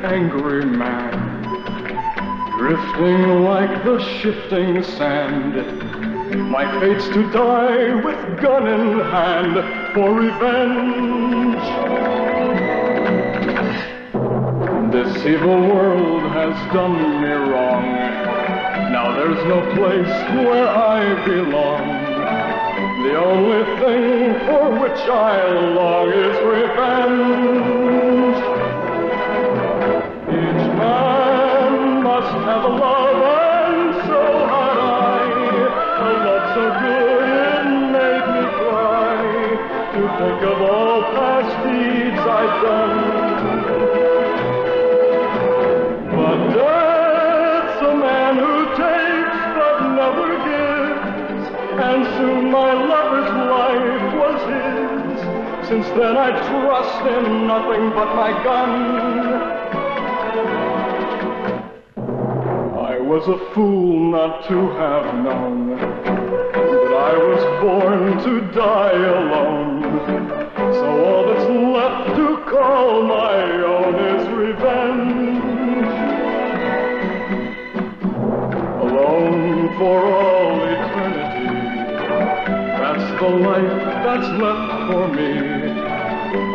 Angry man, drifting like the shifting sand. My fate's to die with gun in hand for revenge. This evil world has done me wrong. Now there's no place where I belong. The only thing for which I long is revenge. Each man must have a love, and so had I. A love so good it made me cry to think of all past deeds I'd done. But death's a man who takes but never gives, and soon my lover's life was his. Since then I trust in nothing but my gun. I was a fool not to have known that I was born to die alone. So all that's left to call my own is revenge. Alone for all eternity, that's the life that's left for me,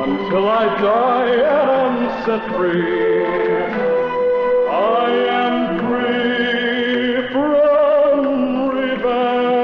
until I die and am set free. I am free from revenge.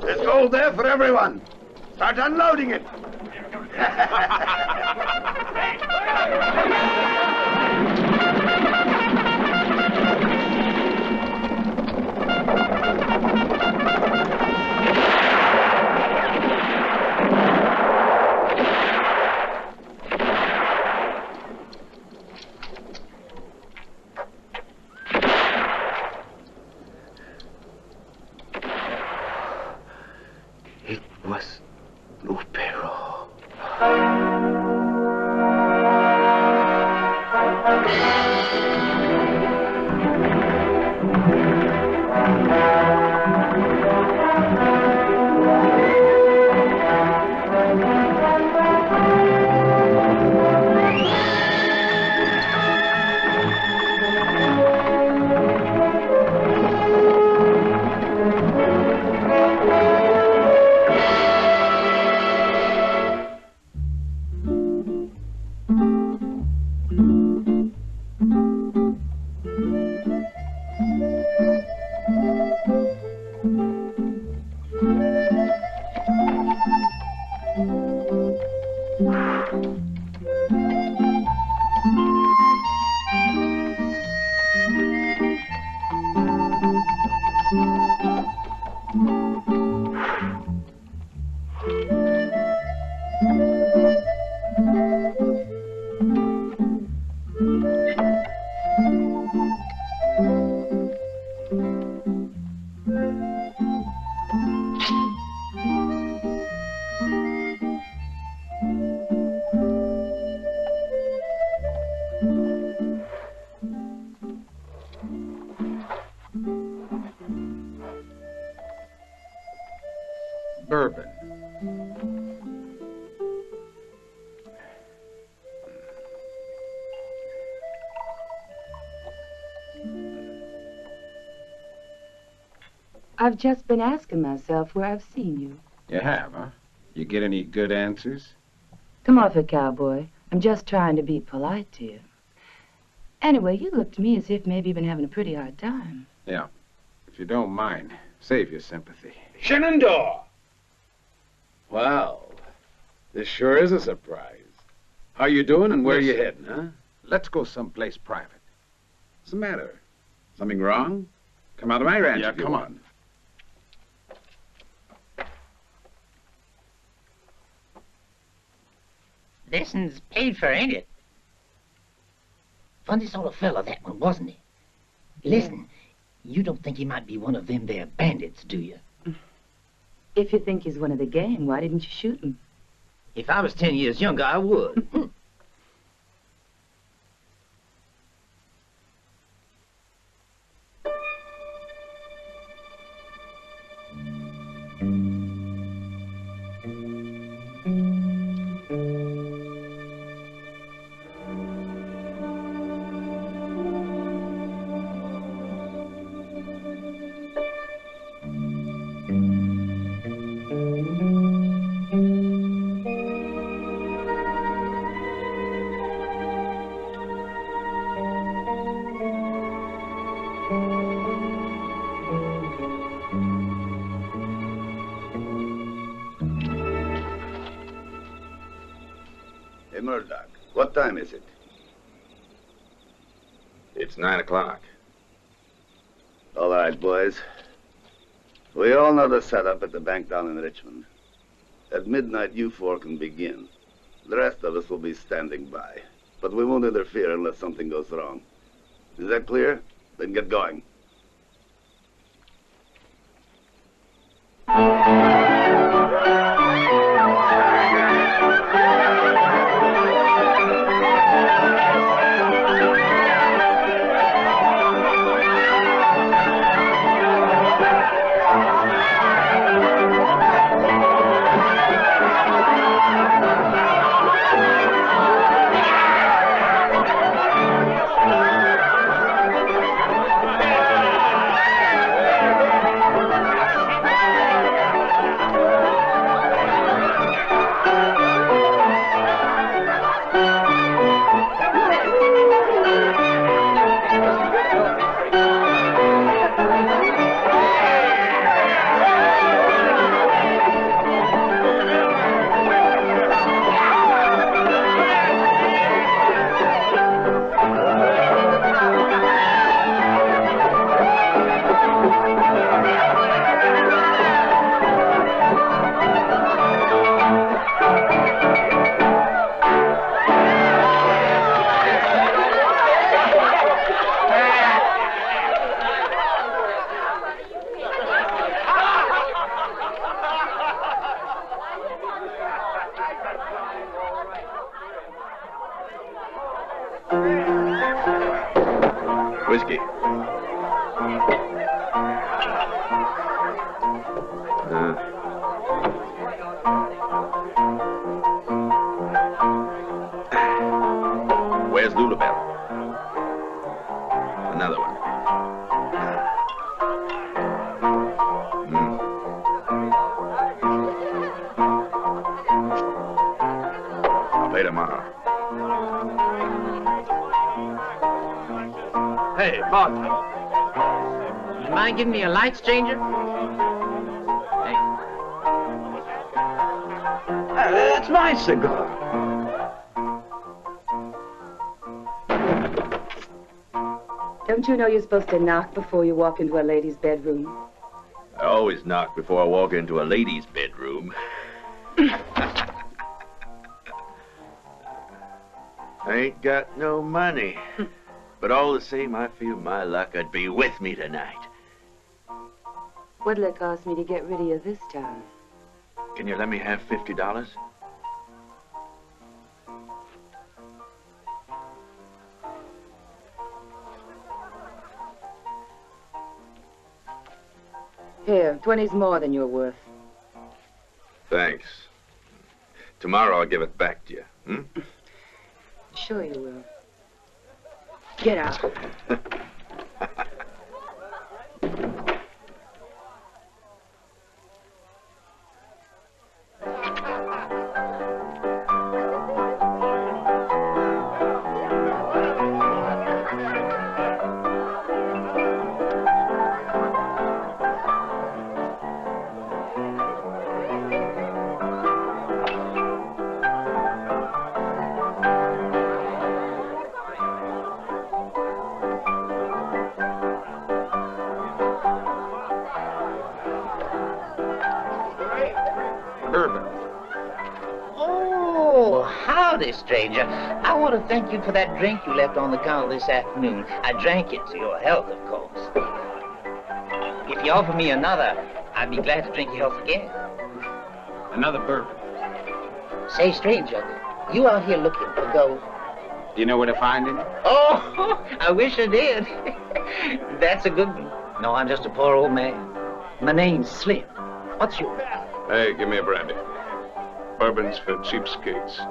There's gold there for everyone. Start unloading it. It was Lupero. I've just been asking myself where I've seen you. You have, huh? You get any good answers? Come off it, cowboy. I'm just trying to be polite to you. Anyway, you look to me as if maybe you've been having a pretty hard time. Yeah. If you don't mind, save your sympathy. Shenandoah! Well, this sure is a surprise. How you doing and where you heading, huh? Let's go someplace private. What's the matter? Something wrong? Come out of my ranch Yeah, if you come want. on. This one's paid for, ain't it? Funny sort of fella, that one, wasn't he? Listen, you don't think he might be one of them there bandits, do you? If you think he's one of the gang, why didn't you shoot him? If I was 10 years younger, I would. Hey, Murdoch, what time is it? It's 9 o'clock. All right, boys. We all know the setup at the bank down in Richmond. At midnight, you four can begin. The rest of us will be standing by. But we won't interfere unless something goes wrong. Is that clear? Then get going. Whiskey. Where's Lulabelle? Another one. I'll play tomorrow. Hey, Bob. You mind giving me a light, stranger? Hey. It's my cigar. Don't you know you're supposed to knock before you walk into a lady's bedroom? I always knock before I walk into a lady's bedroom. I ain't got no money. But all the same, I feel my luck would be with me tonight. What'll it cost me to get rid of you this time? Can you let me have $50? Here, 20's more than you're worth. Thanks. Tomorrow I'll give it back to you. Hmm? Sure you will. Get out. Howdy, stranger. I want to thank you for that drink you left on the counter this afternoon. I drank it to your health, of course. If you offer me another, I'd be glad to drink your health again. Another bourbon. Say, stranger, you out here looking for gold? Do you know where to find him? Oh, I wish I did. That's a good one. No, I'm just a poor old man. My name's Slim. What's yours? Hey, give me a brandy. Bourbon's for cheapskates.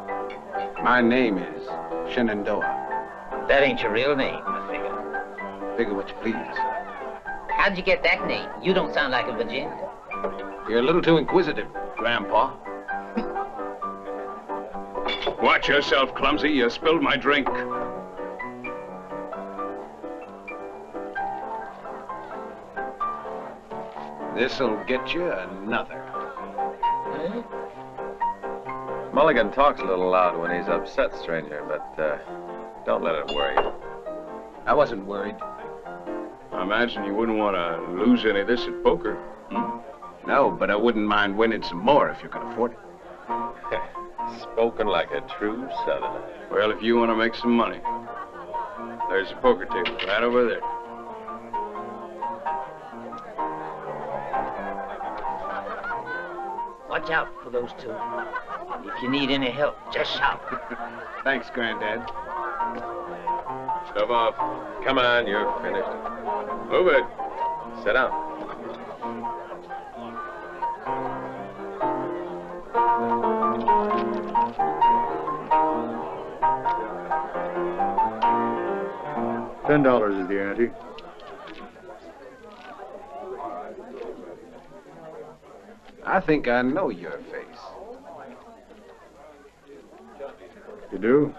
My name is Shenandoah. That ain't your real name, I figure. Figure what you please. How'd you get that name? You don't sound like a Virginian. You're a little too inquisitive, Grandpa. Watch yourself, clumsy. You spilled my drink. This'll get you another. Huh? Mulligan talks a little loud when he's upset, stranger, but don't let it worry you. I wasn't worried. I imagine you wouldn't want to lose any of this at poker. No, but I wouldn't mind winning some more if you could afford it. Spoken like a true Southerner. Well, if you want to make some money, there's a poker table right over there. Watch out for those two. If you need any help, just shout. Thanks, Granddad. Shove off. Come on, you're finished. Move it. Sit down. $10 is the ante. I think I know your face. You do?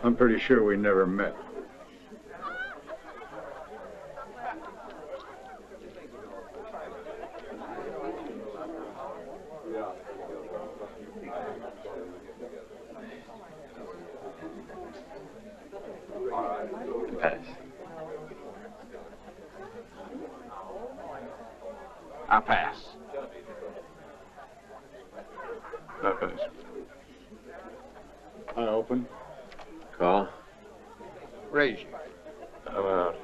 I'm pretty sure we never met. Pass. I pass. That pass. I open. Call. Raise you. I'm out.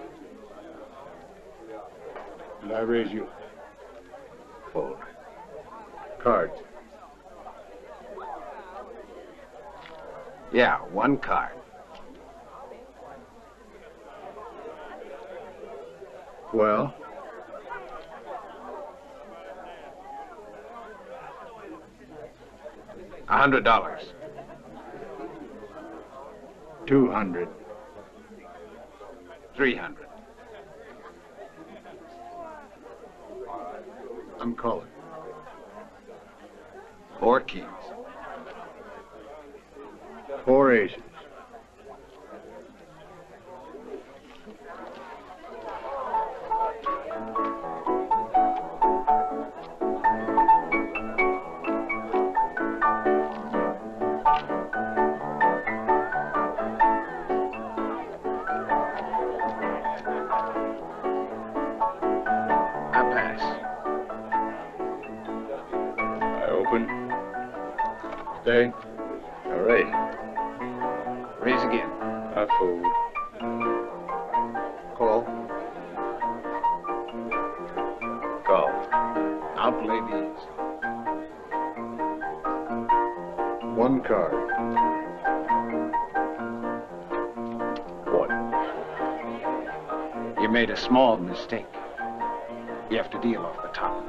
And I raise you. Fold. Cards. Yeah, one card. Well, $100. 200. 300. I'm calling. 4 keys. 4 aces. I pass. I open. Stay. All right. Raise again. I fold. Call. Call. I'll play these. 1 card. 1. You made a small mistake. You have to deal off the top.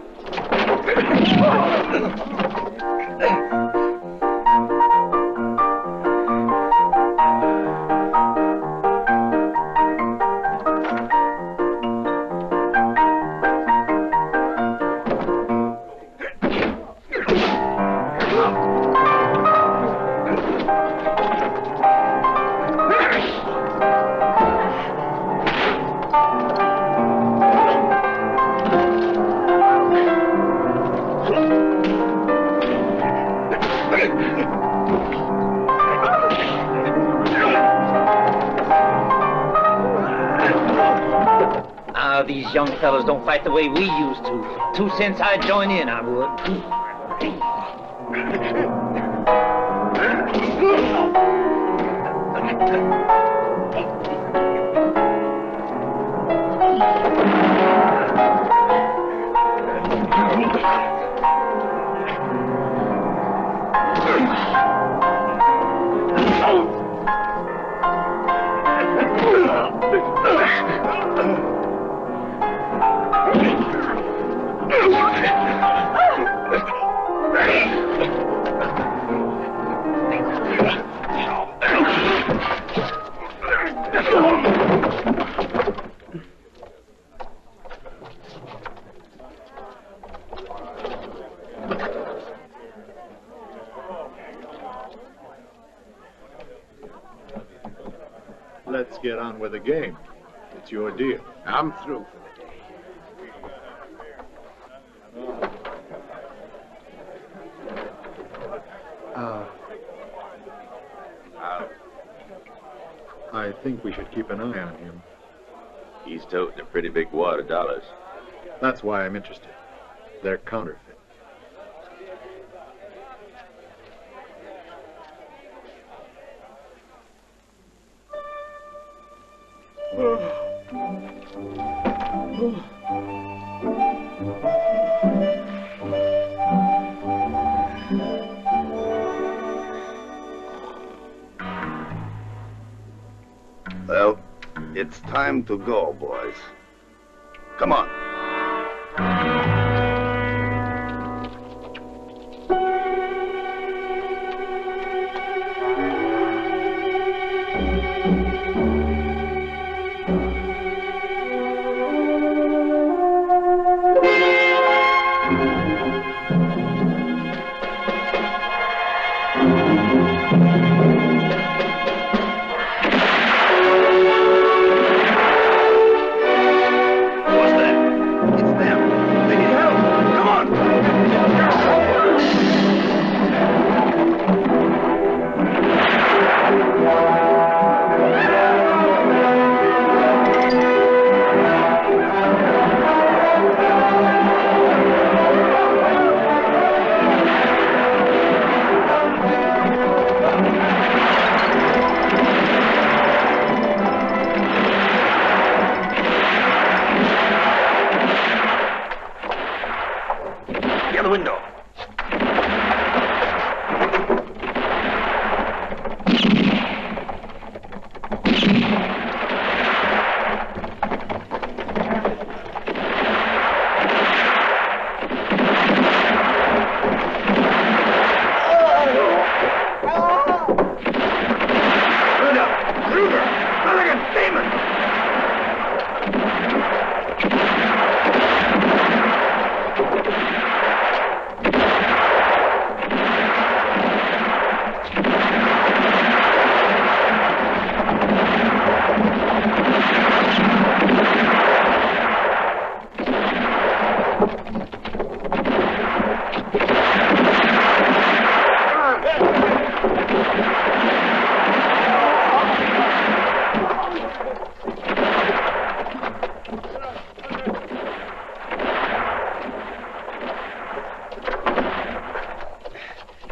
These young fellas don't fight the way we used to. 2 cents I'd join in, I would. Let's get on with the game. It's your deal. I'm through for the day. I think we should keep an eye on him. He's toting a pretty big wad of dollars. That's why I'm interested. They're counterfeit. Well, it's time to go, boys. Come on.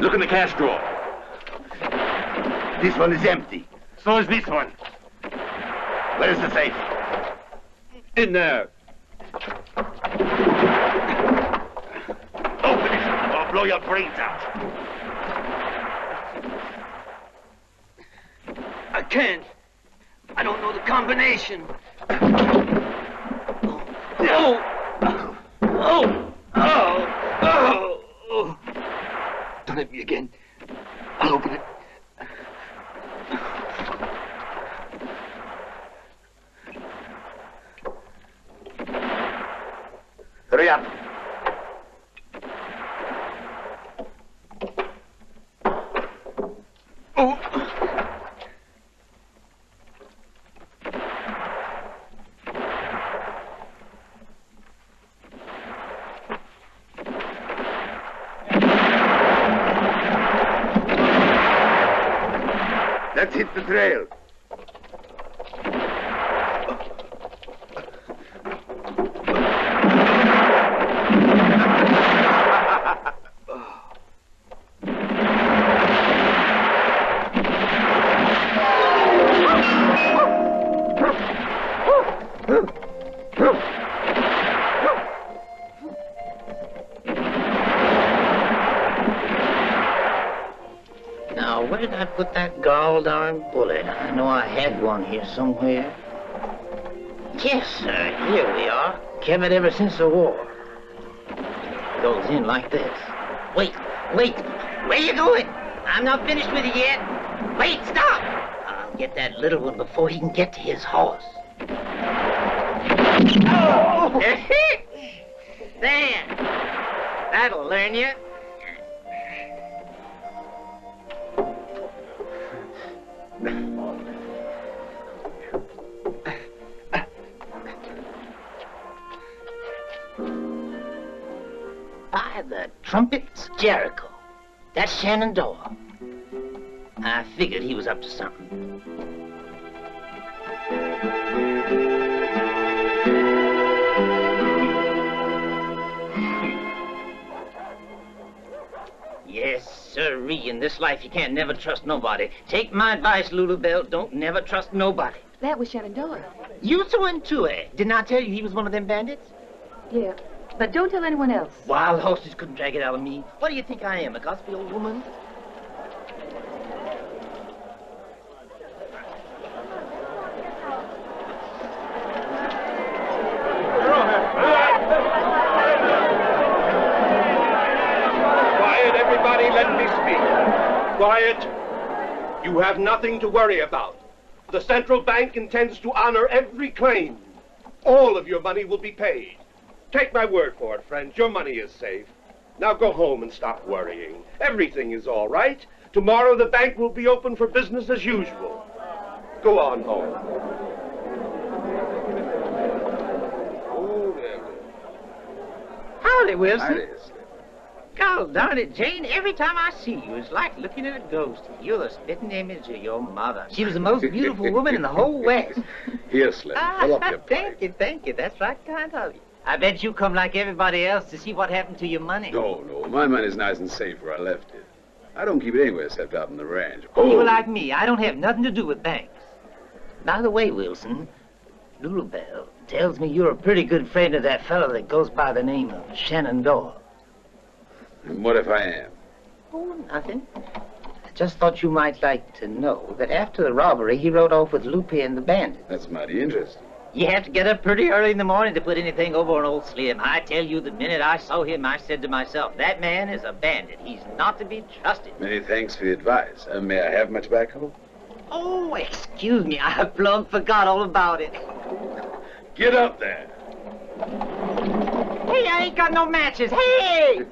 Look in the cash drawer. This one is empty. So is this one. Where is the safe? In there. Open it, or I'll blow your brains out. I can't. I don't know the combination. No! Oh! Oh! Oh! Oh! Don't hit me again. I'll open it. Hurry up. Oh! Let's hit the trail. put that gall-darn bullet? I know I had one here somewhere. Yes, sir, here we are. Kept it ever since the war. Goes in like this. Wait, wait, where you going? I'm not finished with you yet. Wait, stop! I'll get that little one before he can get to his horse. Oh! There. That'll learn you. By the trumpets, Jericho. That's Shenandoah. I figured he was up to something. Yes, sirree. In this life, you can't never trust nobody. Take my advice, Lulu Bell. Don't never trust nobody. That was Shenandoah. You two and two, eh? Didn't I tell you he was one of them bandits? Yeah, but don't tell anyone else. Wild horses couldn't drag it out of me. What do you think I am, a gospel old woman? Quiet, everybody, let me speak. Quiet. You have nothing to worry about. The central bank intends to honor every claim. All of your money will be paid. Take my word for it, friends. Your money is safe. Now go home and stop worrying. Everything is all right. Tomorrow the bank will be open for business as usual. Go on home. Howdy, Wilson. Howdy. God darn it, Jane, every time I see you, it's like looking at a ghost. You're the spitting image of your mother. She was the most beautiful woman in the whole West. Here, Slim. Fill up your pipe. Thank you. That's right kind of you. I bet you come like everybody else to see what happened to your money. No. My money's nice and safe where I left it. I don't keep it anywhere except out on the ranch. You're like me. I don't have nothing to do with banks. By the way, Wilson, Lulu Bell tells me you're a pretty good friend of that fellow that goes by the name of Shenandoah. And what if I am? Oh, nothing. I just thought you might like to know that after the robbery, he rode off with Lupe and the bandit. That's mighty interesting. You have to get up pretty early in the morning to put anything over on old Slim. I tell you, the minute I saw him, I said to myself, that man is a bandit. He's not to be trusted. Many thanks for the advice. May I have my tobacco? Oh, excuse me. I plumb forgot all about it. Get up there. Hey, I ain't got no matches. Hey!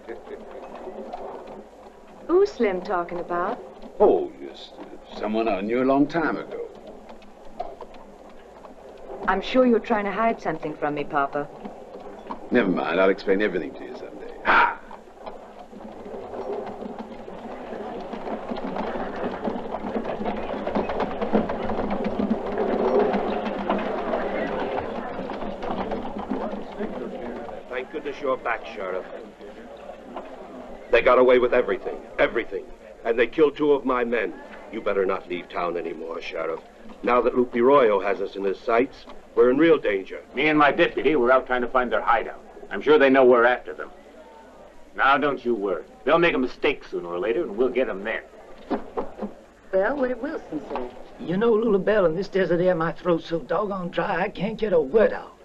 Who's Slim talking about? Oh, just someone I knew a long time ago. I'm sure you're trying to hide something from me, Papa. Never mind. I'll explain everything to you someday. Ha! Thank goodness you're back, Sheriff. They got away with everything. And they killed 2 of my men. You better not leave town anymore, Sheriff. Now that Lupe Arroyo has us in his sights, we're in real danger. Me and my deputy were out trying to find their hideout. I'm sure they know we're after them. Now, don't you worry. They'll make a mistake sooner or later, and we'll get them there. Well, what did Wilson say? You know, Lulu Bell, in this desert air, my throat's so doggone dry, I can't get a word out.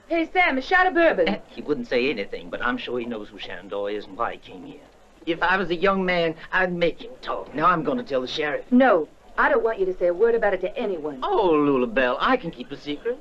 Hey, Sam, a shot of bourbon. He wouldn't say anything, but I'm sure he knows who Shenandoah is and why he came here. If I was a young man, I'd make him talk. Now I'm going to tell the sheriff. No, I don't want you to say a word about it to anyone. Oh, Lulu Bell, I can keep a secret.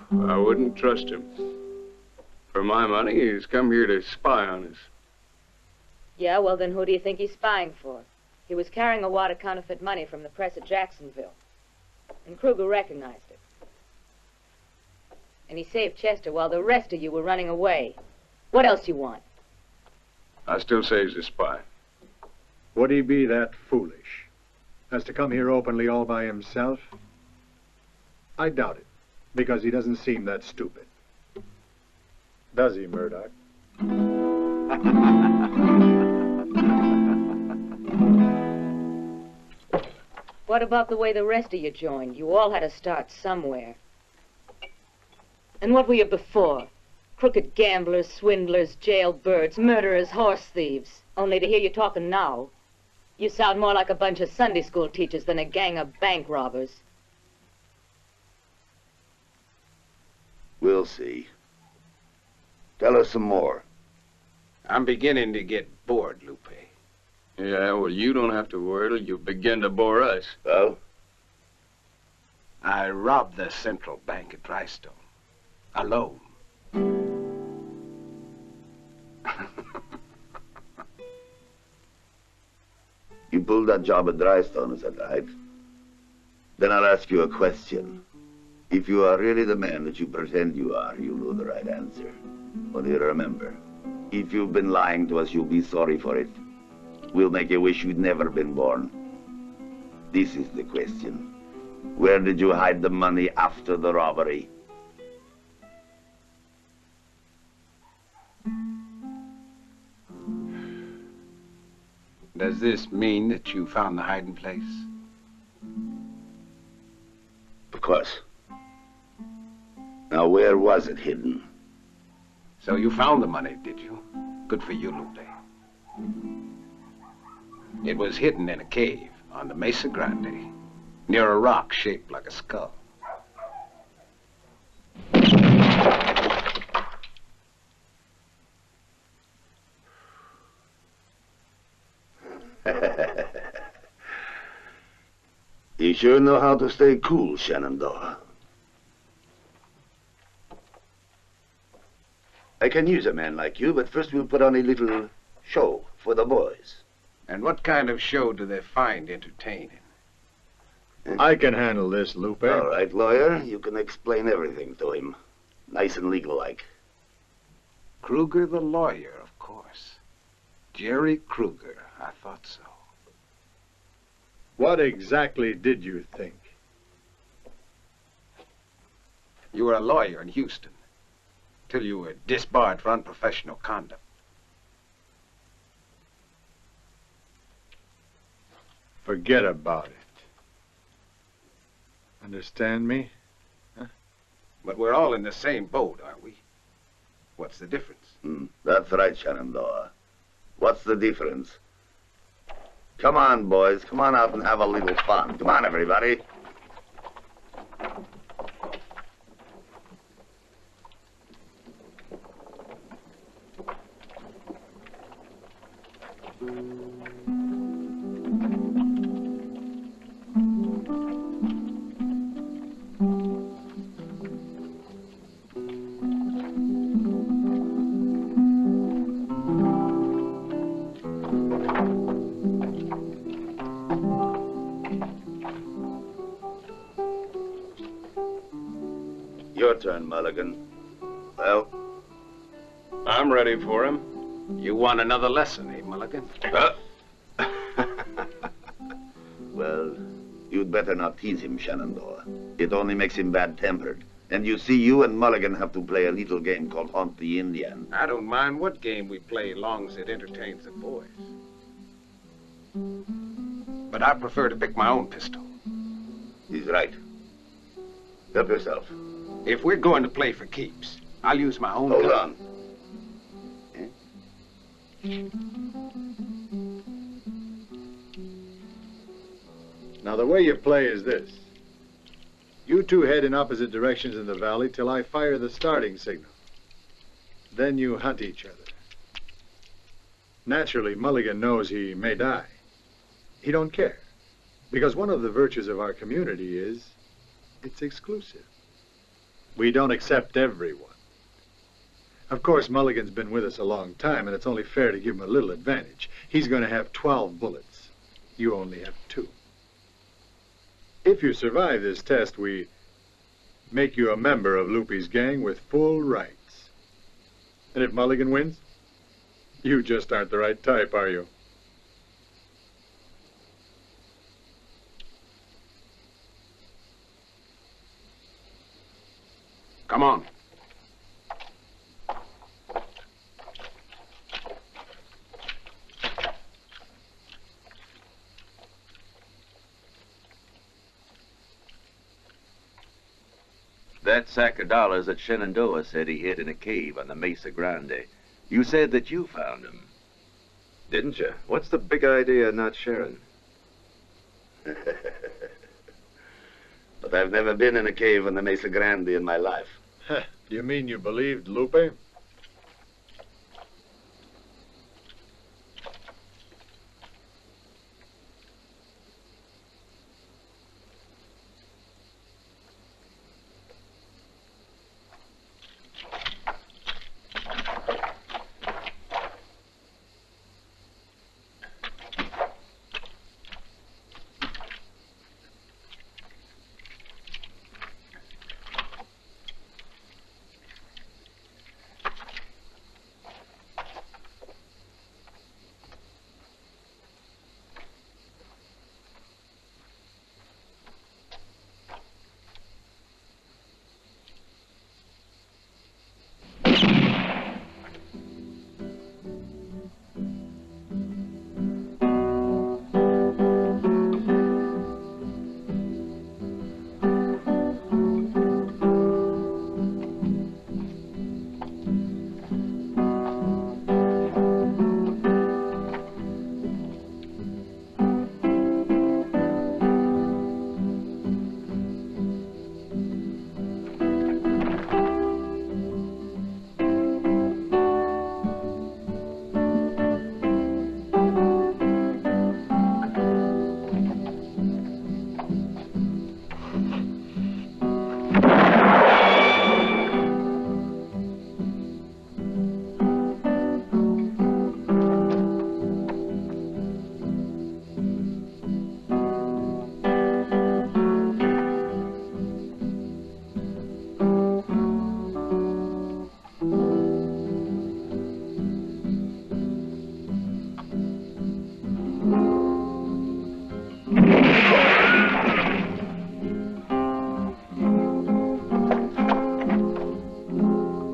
I wouldn't trust him. For my money, he's come here to spy on us. Yeah, well, then who do you think he's spying for? He was carrying a wad of counterfeit money from the press at Jacksonville. And Kruger recognized it. And he saved Chester while the rest of you were running away. What else you want? I still say he's a spy. Would he be that foolish as to come here openly all by himself? I doubt it, because he doesn't seem that stupid. Does he, Murdoch? What about the way the rest of you joined? You all had to start somewhere. And what were you before? Crooked gamblers, swindlers, jailbirds, murderers, horse thieves. Only to hear you talking now, you sound more like a bunch of Sunday school teachers than a gang of bank robbers. We'll see. Tell us some more. I'm beginning to get bored, Lupe. Yeah, well, you don't have to worry till you begin to bore us. Well? I robbed the Central Bank at Drystone. Alone. You pulled that job at Drystone, is that right? Then I'll ask you a question. If you are really the man that you pretend you are, you'll know the right answer. Only remember, if you've been lying to us, you'll be sorry for it. We'll make you wish you'd never been born. This is the question. Where did you hide the money after the robbery? Does this mean that you found the hiding place? Of course. Now, where was it hidden? So you found the money, did you? Good for you, Lupe. It was hidden in a cave on the Mesa Grande, near a rock shaped like a skull. You sure know how to stay cool, Shenandoah. I can use a man like you, but first we'll put on a little show for the boys. And what kind of show do they find entertaining? I can handle this, Lupe. All right, lawyer. You can explain everything to him. Nice and legal-like. Kruger the lawyer, of course. Jerry Kruger. I thought so. What exactly did you think? You were a lawyer in Houston, till you were disbarred for unprofessional conduct. Forget about it. Understand me? Huh? But we're all in the same boat, aren't we? What's the difference? That's right, Shenandoah. What's the difference? Come on, boys. Come on out and have a little fun. Come on, everybody. Your turn, Mulligan. Well? I'm ready for him. You want another lesson, eh, Mulligan? Well, you'd better not tease him, Shenandoah. It only makes him bad-tempered. And you see, you and Mulligan have to play a little game called Hunt the Indian. I don't mind what game we play, long as it entertains the boys. But I prefer to pick my own pistol. He's right. Help yourself. If we're going to play for keeps, I'll use my own gun. gun. Hold on. Now, the way you play is this. You two head in opposite directions in the valley till I fire the starting signal. Then you hunt each other. Naturally, Mulligan knows he may die. He don't care. Because one of the virtues of our community is it's exclusive. We don't accept everyone. Of course, Mulligan's been with us a long time, and it's only fair to give him a little advantage. He's going to have 12 bullets. You only have 2. If you survive this test, we make you a member of Loopy's gang with full rights. And if Mulligan wins, you just aren't the right type, are you? Come on. That sack of dollars that Shenandoah said he hid in a cave on the Mesa Grande. You said that you found him. Didn't you? What's the big idea of not sharing? But I've never been in a cave on the Mesa Grande in my life. You mean you believed Lupe?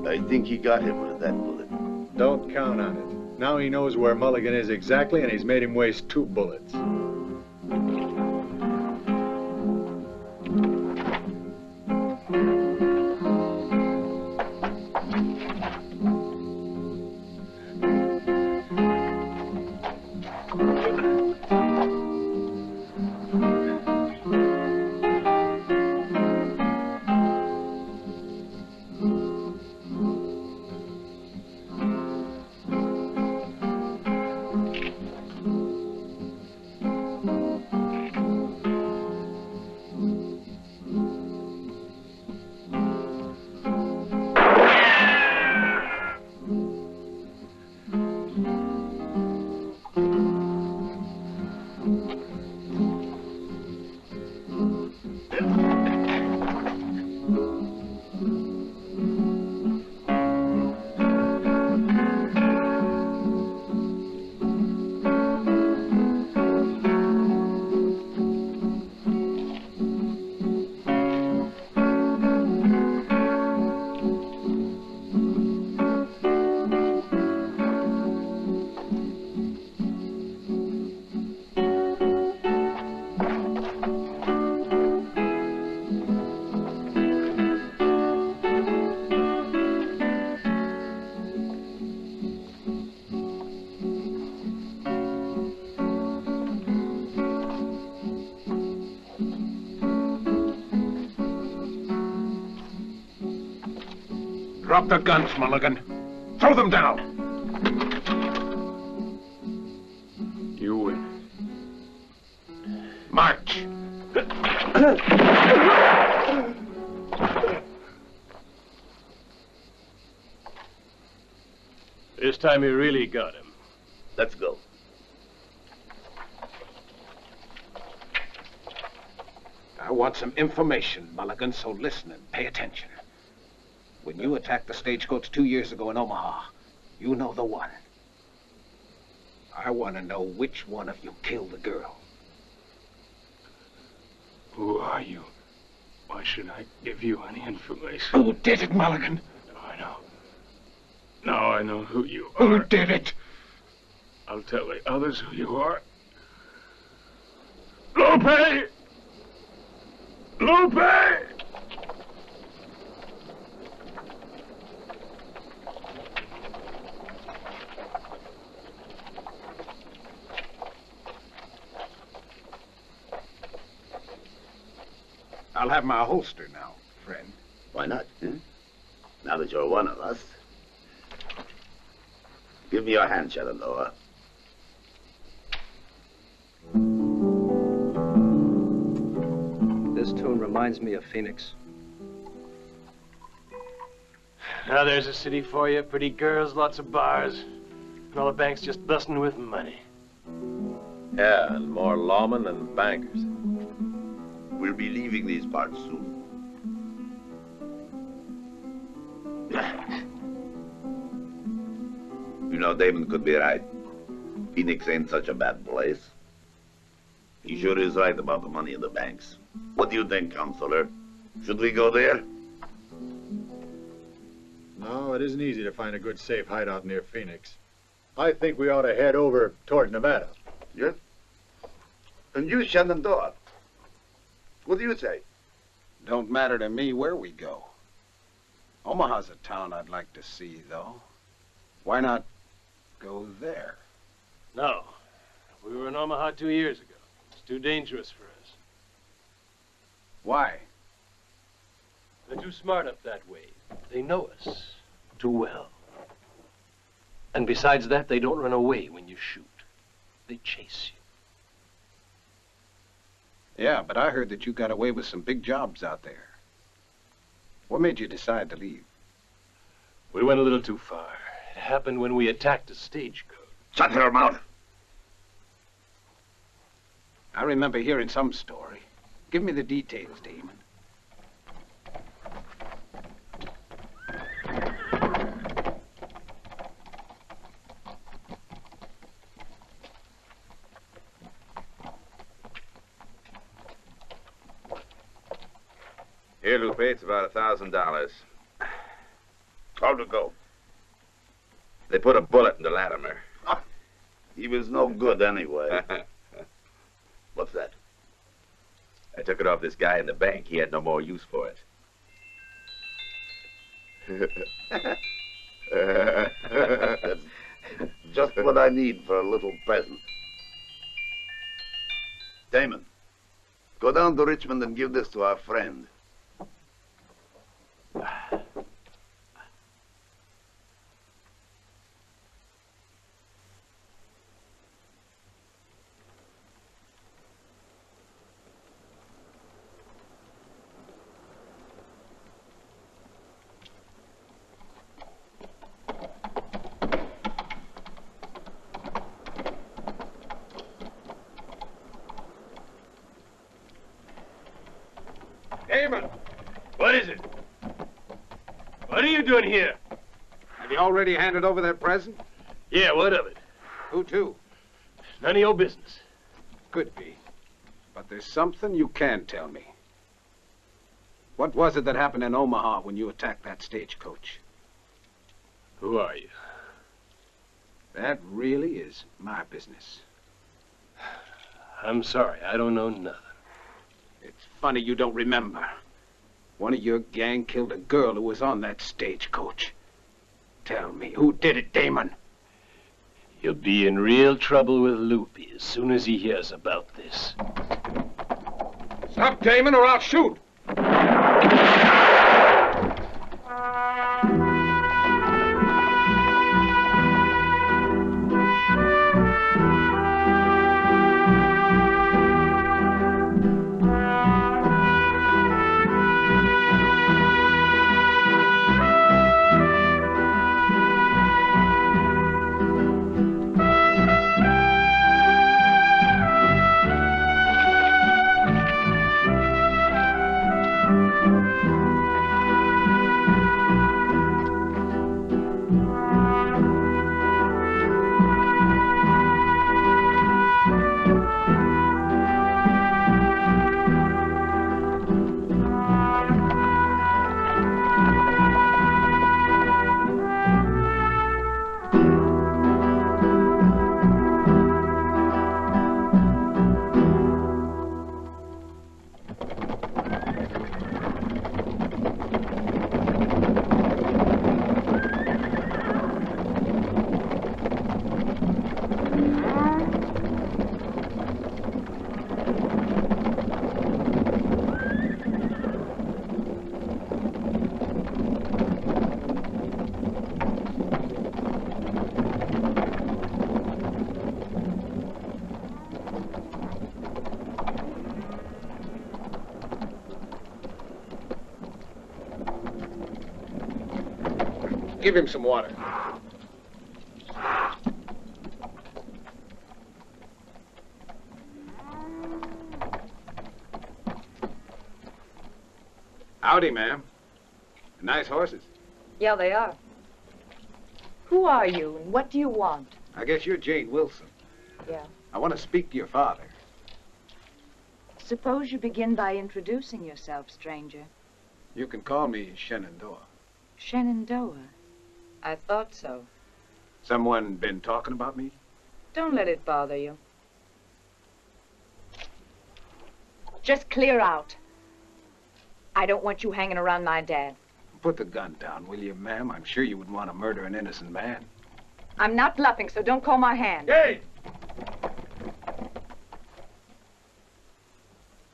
I think he got him with that bullet. Don't count on it. Now he knows where Mulligan is exactly, and he's made him waste 2 bullets. Drop the guns, Mulligan. Throw them down. You win. March. this time you really got him. Let's go. I want some information, Mulligan, so listen and pay attention. When you attacked the stagecoach 2 years ago in Omaha, you know the one. I want to know which one of you killed the girl. Who are you? Why should I give you any information? Who did it, Mulligan? Now I know. Now I know who you are. Who did it? I'll tell the others who you are. Lupe! Lupe! I'll have my holster now, friend. Why not? Now that you're one of us. Give me your hand, Shenandoah. This tune reminds me of Phoenix. Now there's a city for you. Pretty girls, lots of bars, and all the banks just busting with money. Yeah, and more lawmen and bankers. We'll be leaving these parts soon. You know, Damon could be right. Phoenix ain't such a bad place. He sure is right about the money in the banks. What do you think, Counselor? Should we go there? No, it isn't easy to find a good safe hideout near Phoenix. I think we ought to head over toward Nevada. Yes? And you, Shenandoah. What do you say? Don't matter to me where we go. Omaha's a town I'd like to see, though. Why not go there? No. We were in Omaha 2 years ago. It's too dangerous for us. Why? They're too smart up that way. They know us too well. And besides that, they don't run away when you shoot. They chase you. Yeah, but I heard that you got away with some big jobs out there. What made you decide to leave? We went a little too far. It happened when we attacked a stagecoach. Shut your mouth. I remember hearing some story. Give me the details, Damon. Here, Lupe, it's about $1,000. How'd it go? They put a bullet into Latimer. He was no good anyway. What's that? I took it off this guy in the bank. He had no more use for it. That's just what I need for a little present. Damon, go down to Richmond and give this to our friend. Damon! What is it? What are you doing here? Have you already handed over that present? Yeah, what of it? Who to? None of your business. Could be. But there's something you can tell me. What was it that happened in Omaha when you attacked that stagecoach? Who are you? That really is my business. I'm sorry, I don't know nothing. It's funny you don't remember. One of your gang killed a girl who was on that stagecoach. Tell me, who did it, Damon? You'll be in real trouble with Lupe as soon as he hears about this. Stop, Damon, or I'll shoot! Give him some water. Howdy, ma'am. Nice horses. Yeah, they are. Who are you, and what do you want? I guess you're Jane Wilson. Yeah. I want to speak to your father. Suppose you begin by introducing yourself, stranger. You can call me Shenandoah. Shenandoah. I thought so. Someone been talking about me? Don't let it bother you. Just clear out. I don't want you hanging around my dad. Put the gun down, will you, ma'am? I'm sure you wouldn't want to murder an innocent man. I'm not bluffing, so don't call my hand. Hey!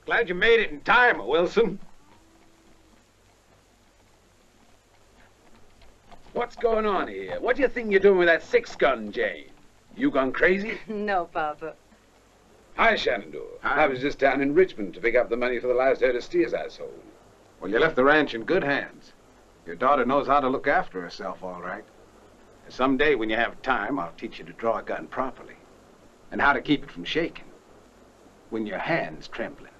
Glad you made it in time, Wilson. What's going on here? What do you think you're doing with that 6-gun, Jane? You gone crazy? No, Papa. Hi, Shenandoah. I was just down in Richmond to pick up the money for the last herd of steers I sold. Well, you left the ranch in good hands. Your daughter knows how to look after herself, all right. And someday, when you have time, I'll teach you to draw a gun properly. And how to keep it from shaking. When your hand's trembling.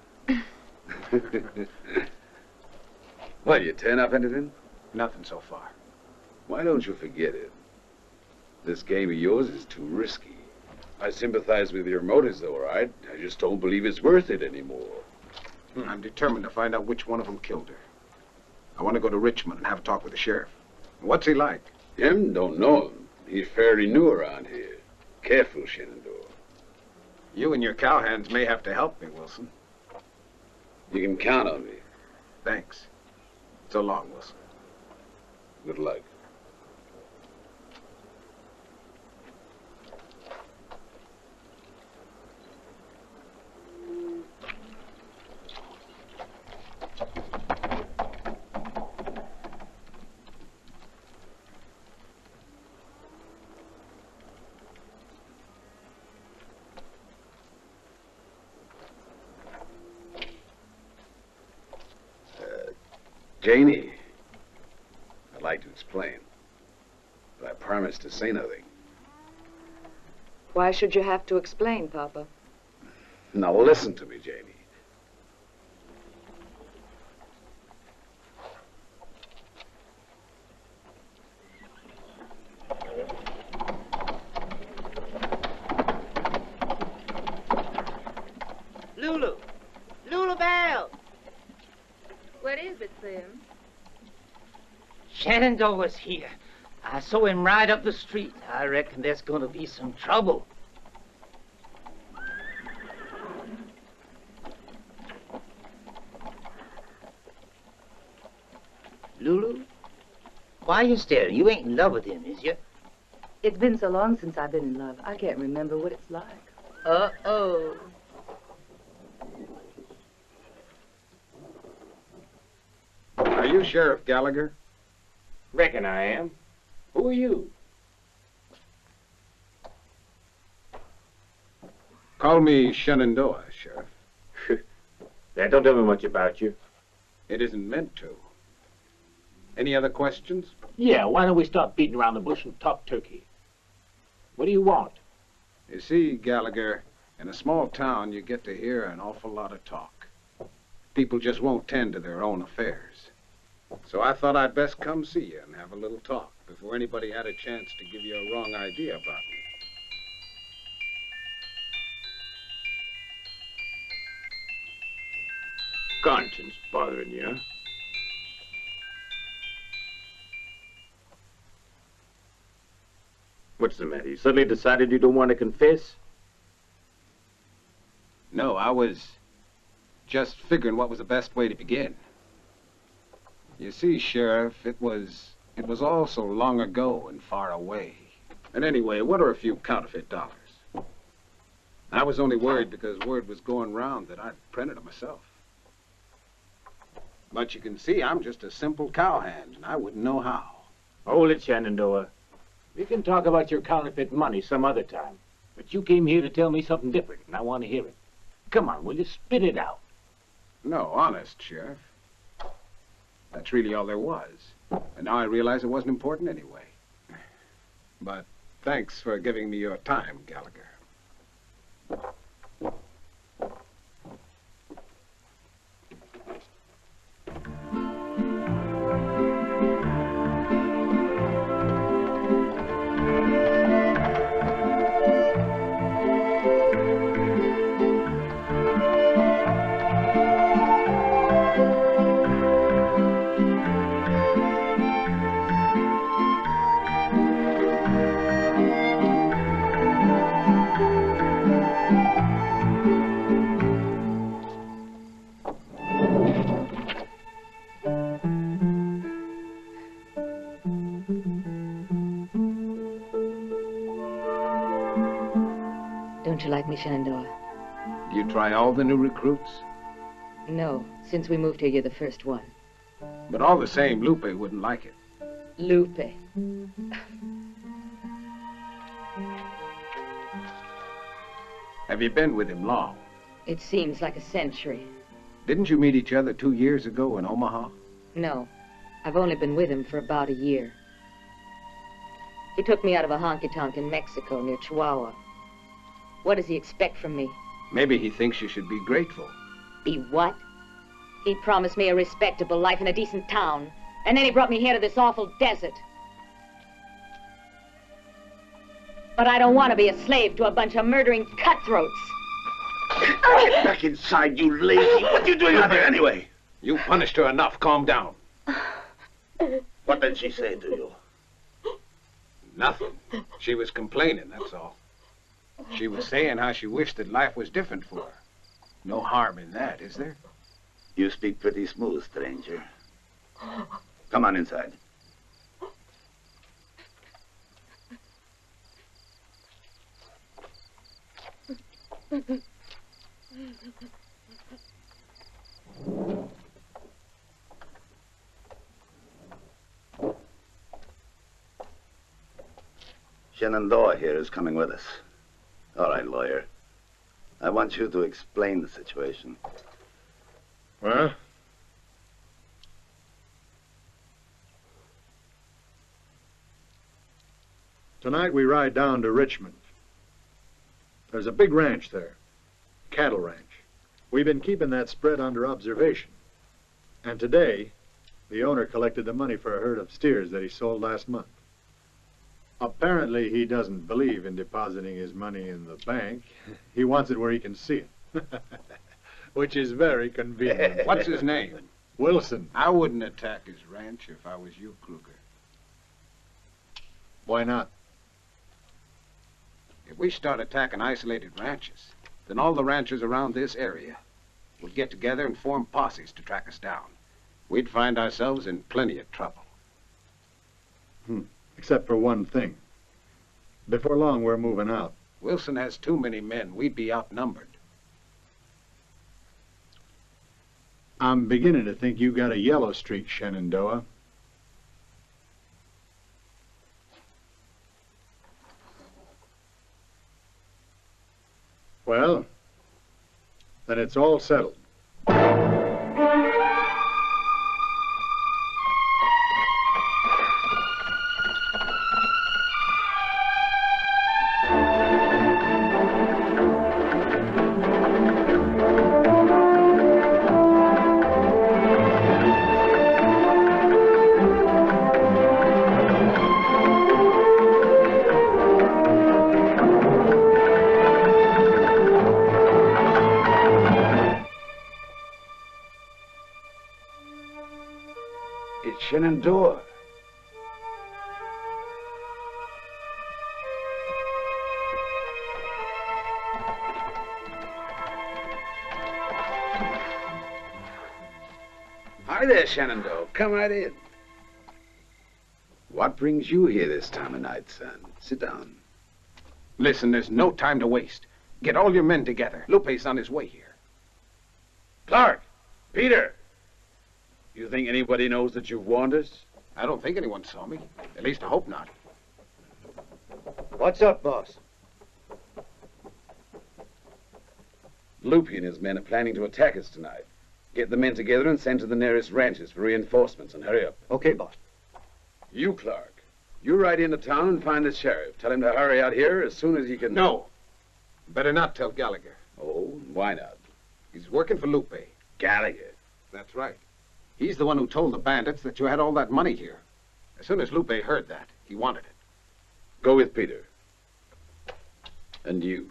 Well, you turn up anything? Nothing so far. Why don't you forget it? This game of yours is too risky. I sympathize with your motives, though, all right? I just don't believe it's worth it anymore. I'm determined to find out which one of them killed her. I want to go to Richmond and have a talk with the sheriff. What's he like? Him? Don't know him. He's fairly new around here. Careful, Shenandoah. You and your cowhands may have to help me, Wilson. You can count on me. Thanks. So long, Wilson. Good luck. Janie, I'd like to explain, but I promise to say nothing. Why should you have to explain, Papa? Now listen to me, Janie. Lulu! Lulu Bell! What is it, Sim? Shenandoah's here. I saw him ride up the street. I reckon there's gonna be some trouble. Lulu? Why you staring? You ain't in love with him, is you? It's been so long since I've been in love, I can't remember what it's like. Uh-oh. Are you Sheriff Gallagher? Reckon I am. Who are you? Call me Shenandoah, Sheriff. That don't tell me much about you. It isn't meant to. Any other questions? Yeah, why don't we stop beating around the bush and talk turkey? What do you want? You see, Gallagher, in a small town, you get to hear an awful lot of talk. People just won't tend to their own affairs. So I thought I'd best come see you and have a little talk before anybody had a chance to give you a wrong idea about me. Conscience bothering you, huh? What's the matter? You suddenly decided you don't want to confess? No, I was just figuring what was the best way to begin. You see, Sheriff, it was all so long ago and far away. And anyway, what are a few counterfeit dollars? I was only worried because word was going round that I'd printed them myself. But you can see I'm just a simple cowhand, and I wouldn't know how. Hold it, Shenandoah. We can talk about your counterfeit money some other time. But you came here to tell me something different, and I want to hear it. Come on, will you spit it out? No, honest, Sheriff. That's really all there was. And now I realize it wasn't important anyway. But thanks for giving me your time, Gallagher. Don't you like me, Shenandoah? Do you try all the new recruits? No. Since we moved here, you're the first one. But all the same, Lupe wouldn't like it. Lupe. Have you been with him long? It seems like a century. Didn't you meet each other 2 years ago in Omaha? No. I've only been with him for about a year. He took me out of a honky-tonk in Mexico near Chihuahua. What does he expect from me? Maybe he thinks you should be grateful. Be what? He promised me a respectable life in a decent town. And then he brought me here to this awful desert. But I don't want to be a slave to a bunch of murdering cutthroats. Get back inside, you lazy. What are you doing out there anyway? You punished her enough. Calm down. What did she say to you? Nothing. She was complaining, that's all. She was saying how she wished that life was different for her. No harm in that, is there? You speak pretty smooth, stranger. Come on inside. Shenandoah here is coming with us. All right, lawyer. I want you to explain the situation. Well? Tonight we ride down to Richmond. There's a big ranch there. Cattle ranch. We've been keeping that spread under observation. And today, the owner collected the money for a herd of steers that he sold last month. Apparently, he doesn't believe in depositing his money in the bank. He wants it where he can see it. Which is very convenient. What's his name? Wilson. I wouldn't attack his ranch if I was you, Kruger. Why not? If we start attacking isolated ranches, then all the ranchers around this area would get together and form posses to track us down. We'd find ourselves in plenty of trouble. Except for one thing. Before long, we're moving out. Wilson has too many men. We'd be outnumbered. I'm beginning to think you got a yellow streak, Shenandoah. Well, then it's all settled. It's Shenandoah. Hi there, Shenandoah. Come right in. What brings you here this time of night, son? Sit down. Listen, there's no time to waste. Get all your men together. Lupe's on his way here. Clark! Peter! You think anybody knows that you've warned us? I don't think anyone saw me. At least I hope not. What's up, boss? Lupe and his men are planning to attack us tonight. Get the men together and send to the nearest ranches for reinforcements, and hurry up. Okay, boss. You, Clark, You ride into town and find the sheriff. Tell him to hurry out here as soon as he can... No. Better not tell Gallagher. Oh, why not? He's working for Lupe. Gallagher? That's right. He's the one who told the bandits that you had all that money here. As soon as Lupe heard that, he wanted it. Go with Peter. And you?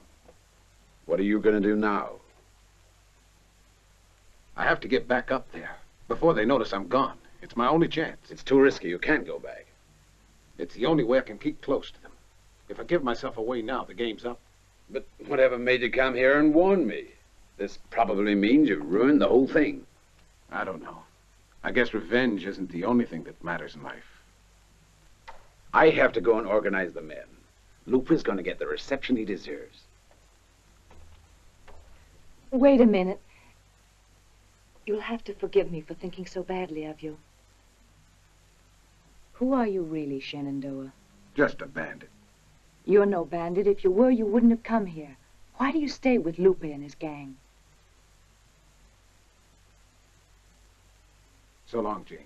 What are you going to do now? I have to get back up there before they notice I'm gone. It's my only chance. It's too risky. You can't go back. It's the only way I can keep close to them. If I give myself away now, the game's up. But whatever made you come here and warn me? This probably means you ruined the whole thing. I don't know. I guess revenge isn't the only thing that matters in life. I have to go and organize the men. Lupe's going to get the reception he deserves. Wait a minute. You'll have to forgive me for thinking so badly of you. Who are you really, Shenandoah? Just a bandit. You're no bandit. If you were, you wouldn't have come here. Why do you stay with Lupe and his gang? So long, Jane.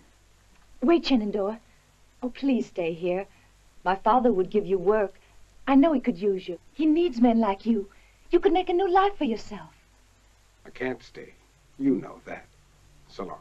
Wait, Shenandoah. Oh, please stay here. My father would give you work. I know he could use you. He needs men like you. You could make a new life for yourself. I can't stay. You know that. So long.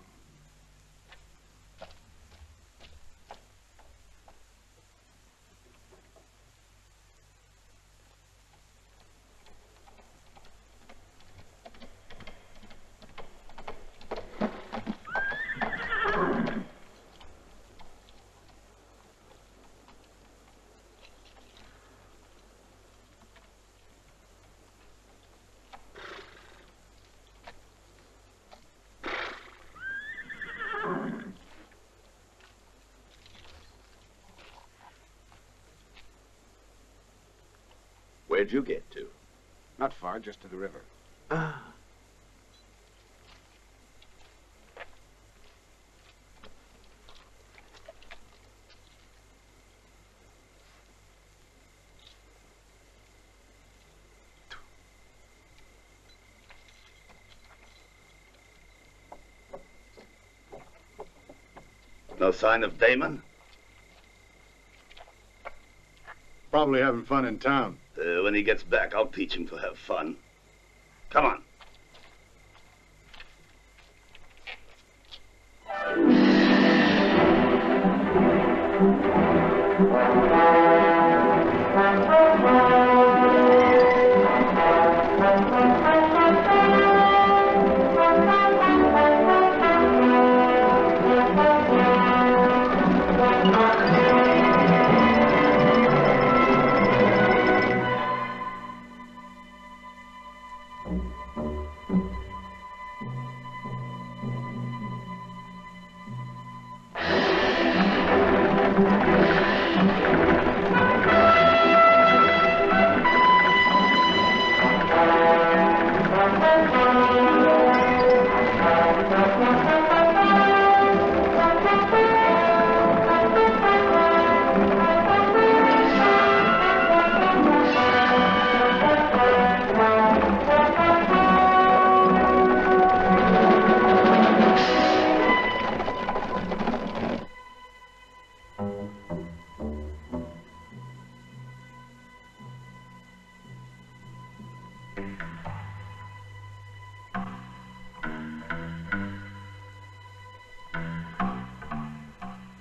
Where'd you get to? Not far, just to the river. Ah. No sign of Damon? Probably having fun in town. When he gets back, I'll teach him to have fun. Come on.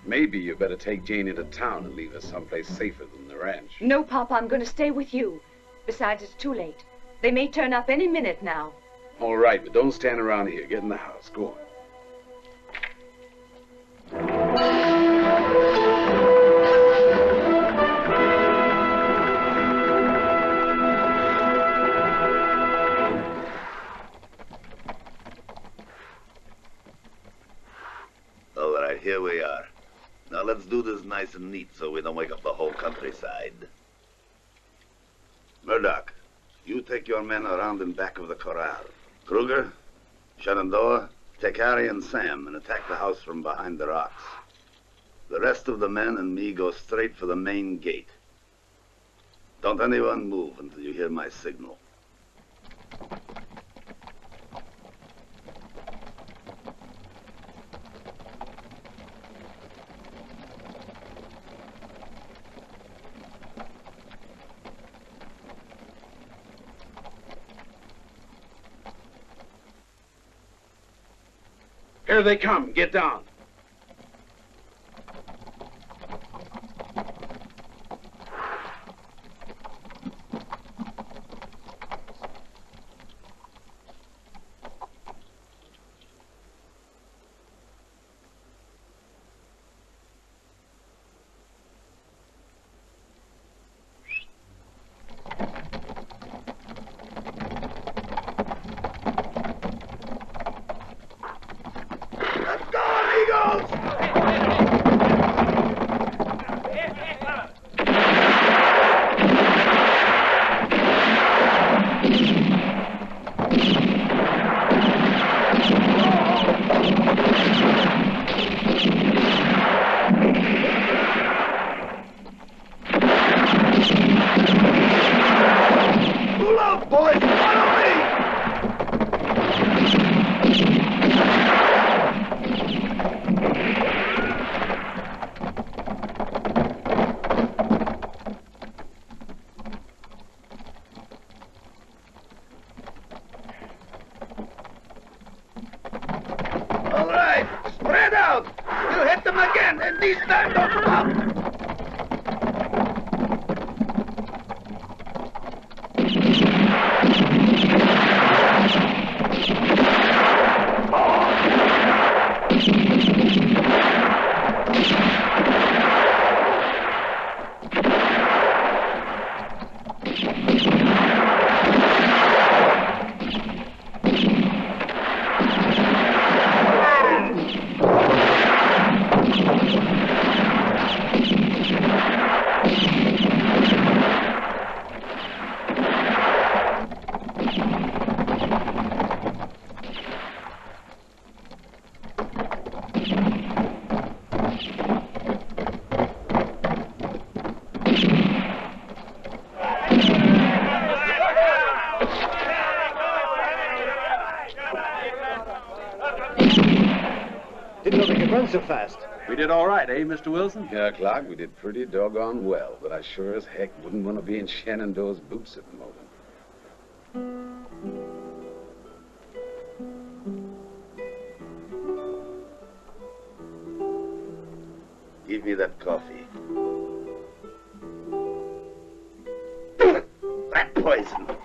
Maybe you better take Jane into town and leave her someplace safer than the ranch. No, Papa, I'm going to stay with you. Besides, it's too late. They may turn up any minute now. All right, but don't stand around here. Get in the house. Go on. All right, here we are. Now let's do this nice and neat so we don't wake up the whole countryside. Murdoch, you take your men around in back of the corral. Kruger, Shenandoah, take Harry and Sam and attack the house from behind the rocks. The rest of the men and me go straight for the main gate. Don't anyone move until you hear my signal. Here they come. Get down. So fast. We did all right, eh, Mr. Wilson? Yeah, Clark, we did pretty doggone well, but I sure as heck wouldn't want to be in Shenandoah's boots at the moment. Give me that coffee. That poison.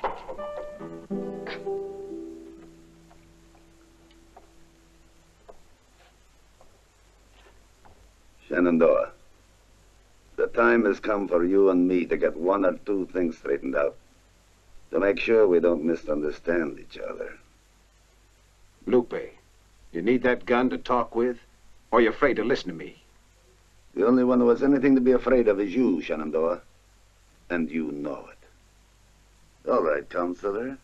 Shenandoah, the time has come for you and me to get one or two things straightened out. To make sure we don't misunderstand each other. Lupe, you need that gun to talk with, or you're afraid to listen to me? The only one who has anything to be afraid of is you, Shenandoah. And you know it. All right, Counselor.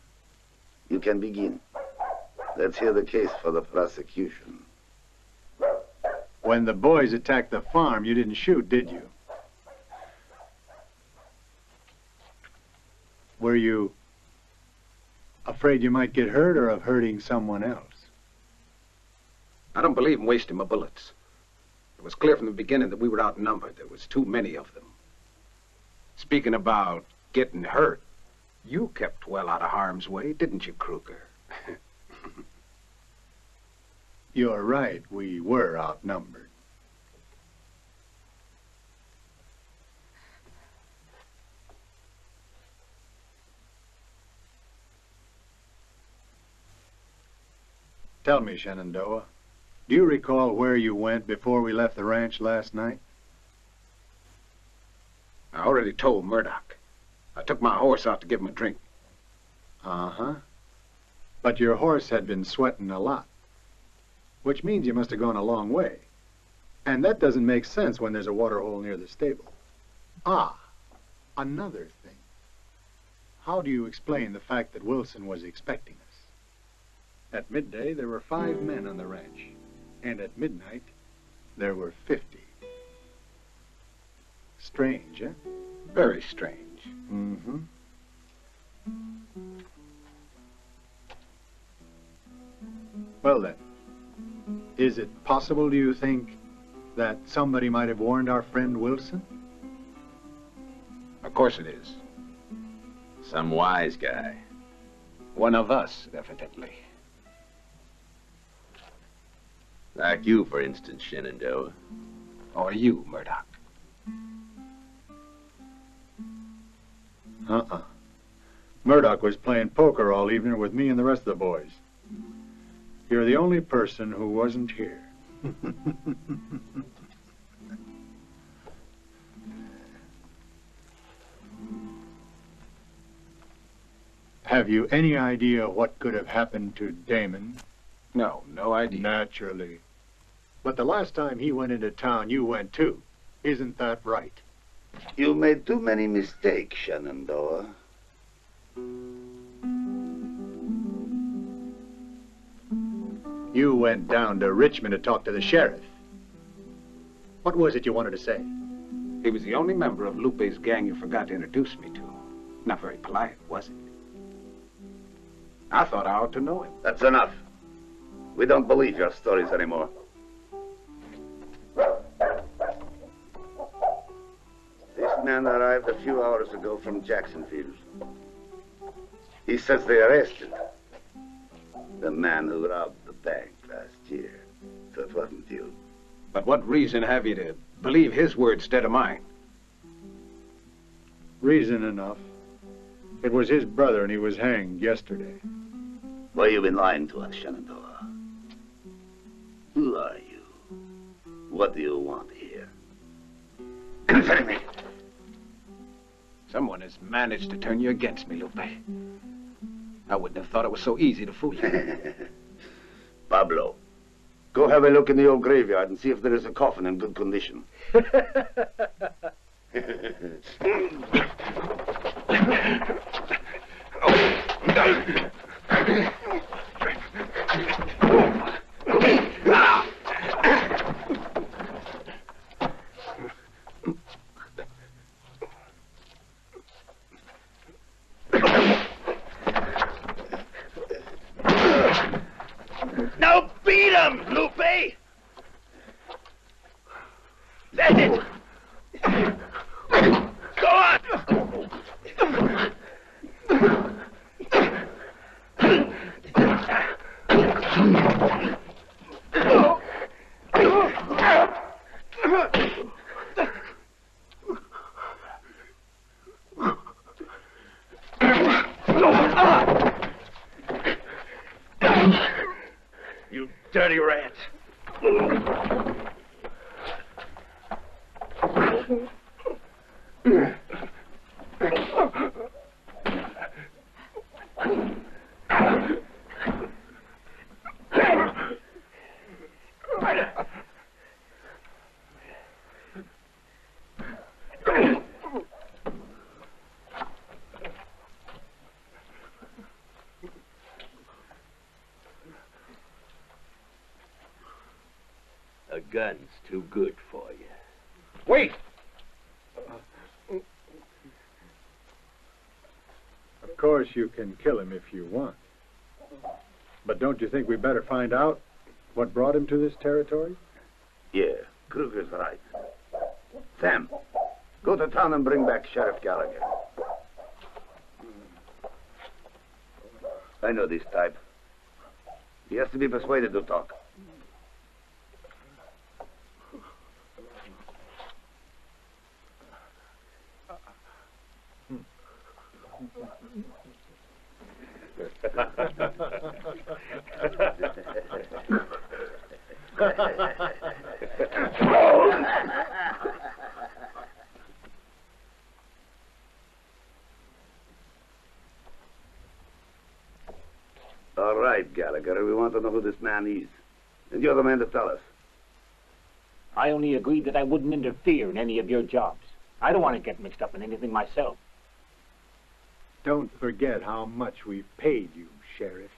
You can begin. Let's hear the case for the prosecution. When the boys attacked the farm, you didn't shoot, did you? Were you afraid you might get hurt or of hurting someone else? I don't believe in wasting my bullets. It was clear from the beginning that we were outnumbered. There was too many of them. Speaking about getting hurt, you kept well out of harm's way, didn't you, Kruger? You're right, we were outnumbered. Tell me, Shenandoah, do you recall where you went before we left the ranch last night? I already told Murdoch. I took my horse out to give him a drink. Uh-huh. But your horse had been sweating a lot, which means you must have gone a long way. And that doesn't make sense when there's a water hole near the stable. Ah, another thing. How do you explain the fact that Wilson was expecting us? At midday, there were 5 men on the ranch. And at midnight, there were 50. Strange, eh? Very strange. Mm-hmm. Well then, is it possible, do you think, that somebody might have warned our friend Wilson? Of course it is. Some wise guy. One of us, evidently. Like you, for instance, Shenandoah. Or you, Murdoch. Murdoch was playing poker all evening with me and the rest of the boys. You're the only person who wasn't here. Have you any idea what could have happened to Damon? No idea. Naturally. But the last time he went into town, you went too. Isn't that right? You made too many mistakes, Shenandoah. You went down to Richmond to talk to the sheriff. What was it you wanted to say? He was the only member of Lupe's gang you forgot to introduce me to. Not very polite, was it? I thought I ought to know him. That's enough. We don't believe your stories anymore. This man arrived a few hours ago from Jacksonville. He says they arrested the man who robbed the bank last year. So it wasn't you. But what reason have you to believe his word instead of mine? Reason enough. It was his brother and he was hanged yesterday. Why you been lying to us, Shenandoah? Who are you? What do you want here? Answer me! Someone has managed to turn you against me, Lupe. I wouldn't have thought it was so easy to fool you. Pablo, go have a look in the old graveyard and see if there is a coffin in good condition. Now beat him, Lupe! That's it! Go on! You dirty rat! A gun's too good for you. Wait! Of course you can kill him if you want. But don't you think we better find out what brought him to this territory? Yeah, Kruger's right. Sam, go to town and bring back Sheriff Gallagher. I know this type. He has to be persuaded to talk. All right, Gallagher, we want to know who this man is. And you're the man to tell us. I only agreed that I wouldn't interfere in any of your jobs. I don't want to get mixed up in anything myself. Don't forget how much we've paid you, Sheriff.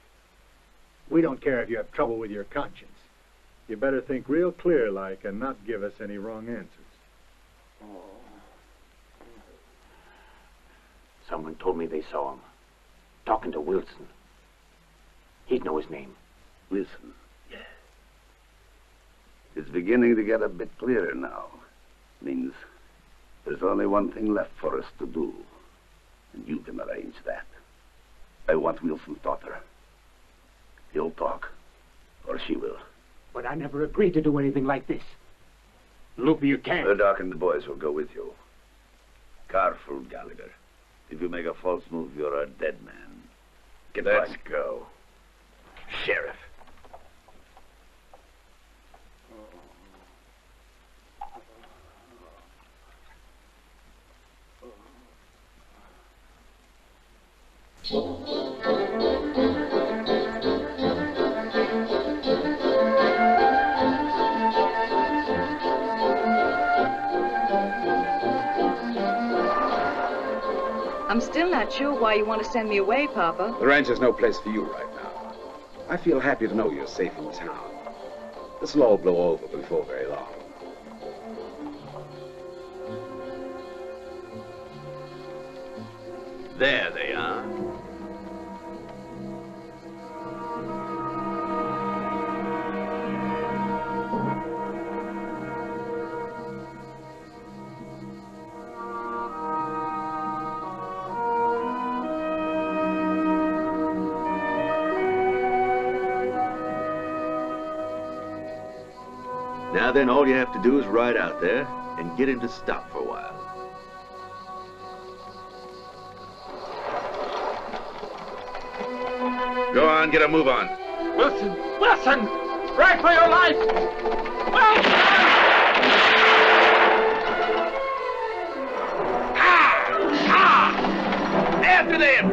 We don't care if you have trouble with your conscience. You better think real clear like and not give us any wrong answers. Someone told me they saw him talking to Wilson. He'd know his name. Wilson, yeah. It's beginning to get a bit clearer now. Means there's only one thing left for us to do. And you can arrange that. I want Wilson's daughter. He'll talk, or she will. But I never agreed to do anything like this. Lupe, you can't. Murdoch and the boys will go with you. Careful, Gallagher. If you make a false move, you're a dead man. Let's go. Sheriff. I'm still not sure why you want to send me away, Papa. The ranch is no place for you right now. I feel happy to know you're safe in town. This'll all blow over before very long. There they are. Now then, all you have to do is ride out there and get him to stop for a while. Go on, get a move on. Wilson! Wilson! Ride for your life! Wilson! After them!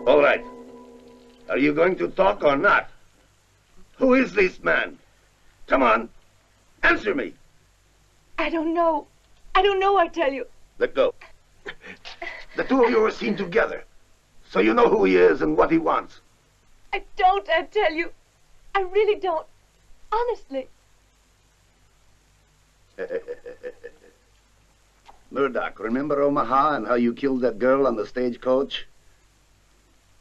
All right. Are you going to talk or not? Who is this man? Come on. Answer me. I don't know. I don't know, I tell you. Let go. The two of you are seen together. So you know who he is and what he wants. I don't, I tell you. I really don't. Honestly. Murdoch, remember Omaha and how you killed that girl on the stagecoach?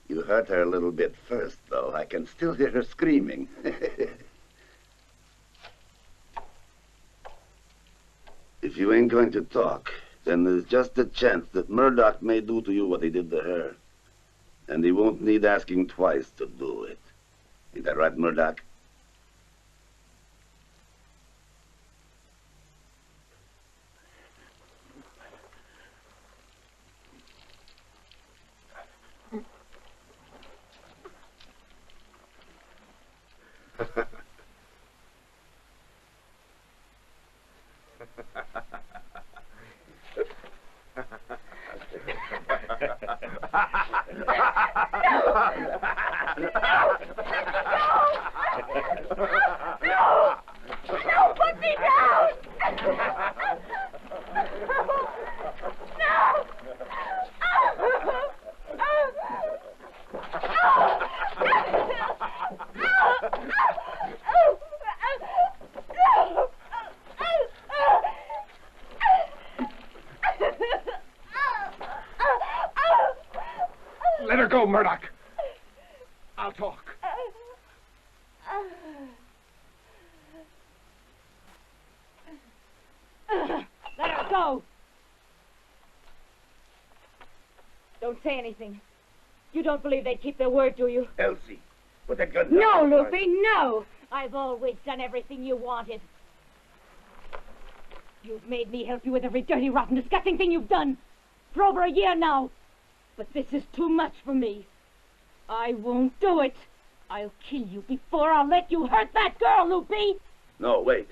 You hurt her a little bit first, though. I can still hear her screaming. If you ain't going to talk, then there's just a chance that Murdoch may do to you what he did to her. And he won't need asking twice to do it. Ain't that right, Murdoch? No, put me down! Let her go, Murdoch. I'll talk. Let her go. Don't say anything. You don't believe they'd keep their word, do you? Elsie, put that gun down. No, Luffy, no! I've always done everything you wanted. You've made me help you with every dirty, rotten, disgusting thing you've done. For over a year now. But this is too much for me. I won't do it. I'll kill you before I'll let you hurt that girl, Luffy! No, wait.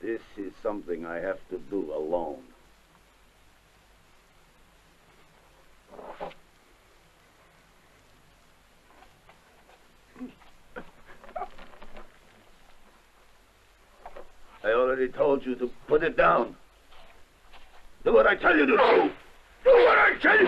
This is something I have to do alone. I already told you to put it down. Do what I tell you to do. Do what I tell you.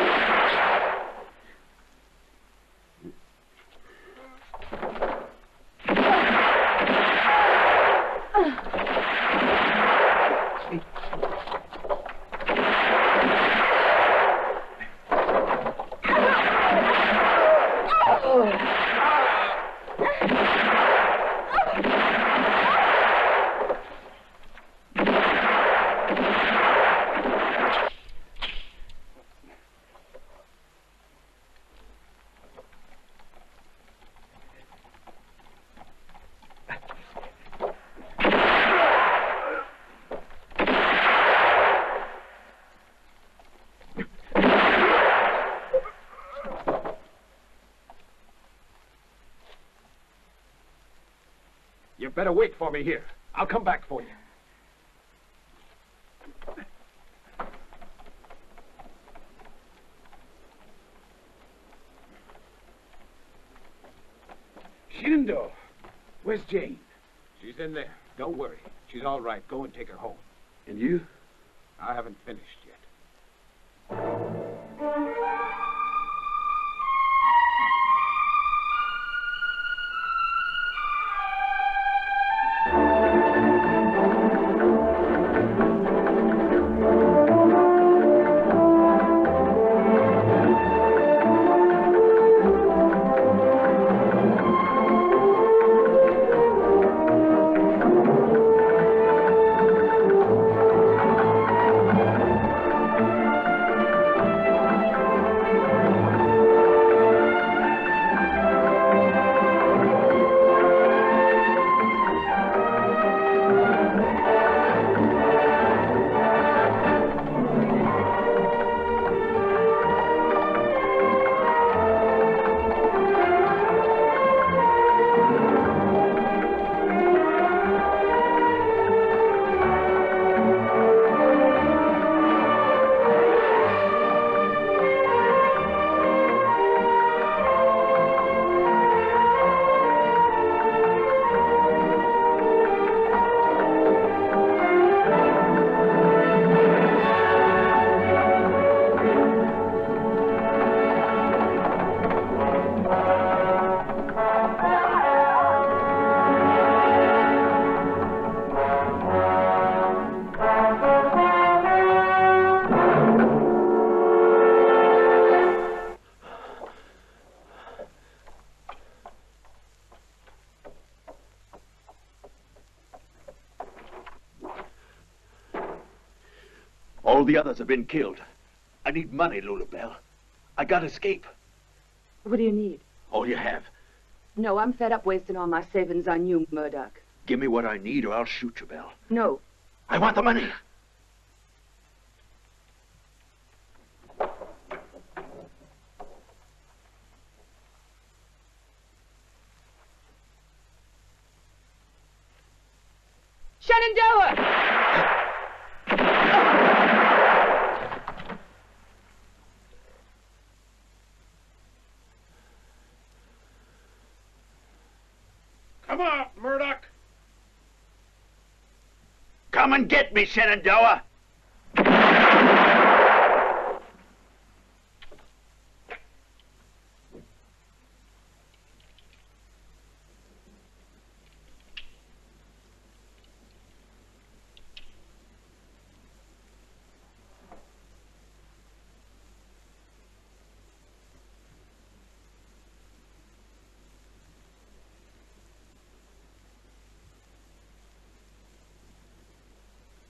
You better wait for me here. I'll come back for you. Shindo, where's Jane? She's in there. Don't worry. She's all right. Go and take her home. And you? I haven't finished yet. All the others have been killed. I need money, Lulabelle. I gotta escape. What do you need? All you have. No, I'm fed up wasting all my savings on you, Murdoch. Give me what I need or I'll shoot you, Belle. No. I want the money. Shenandoah! Come and get me, Shenandoah!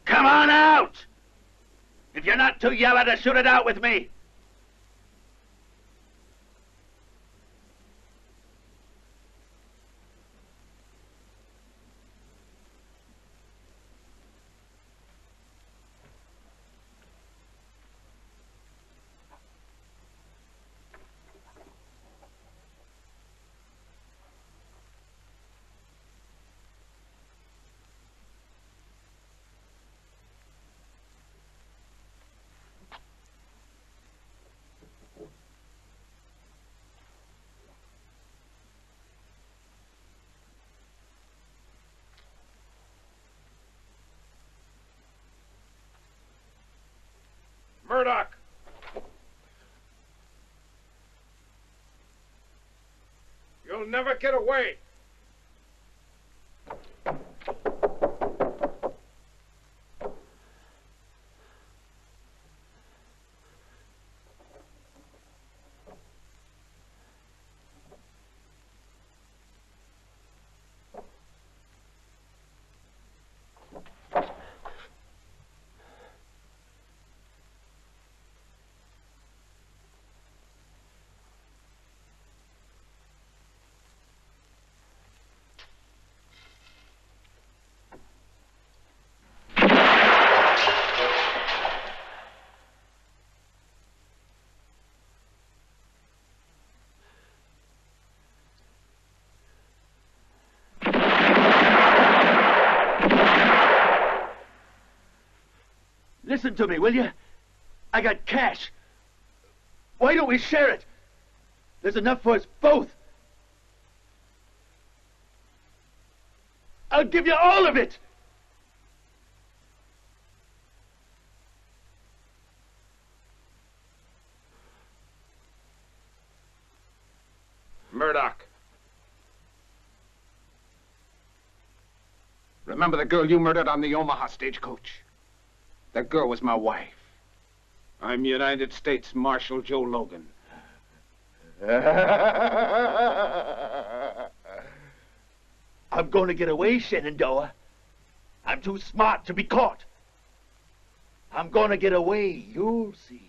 Come on out! If you're not too yellow to shoot it out with me. Murdoch! You'll never get away. Listen to me, will you? I got cash. Why don't we share it? There's enough for us both. I'll give you all of it. Murdoch. Remember the girl you murdered on the Omaha stagecoach? That girl was my wife. I'm United States Marshal Joe Logan. I'm going to get away, Shenandoah. I'm too smart to be caught. I'm going to get away, you'll see.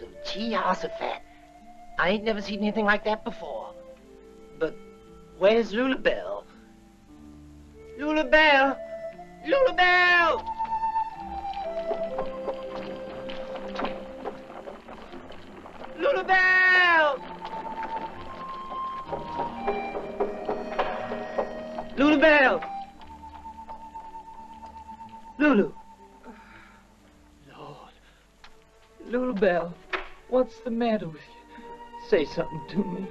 So, gee, Jehoshaphat, I ain't never seen anything like that before. But where's Lulabelle? Lulabelle! Lulabelle! Lulabelle! Lulabelle! Lulu! Lord. Lulabelle, what's the matter with you? Say something to me.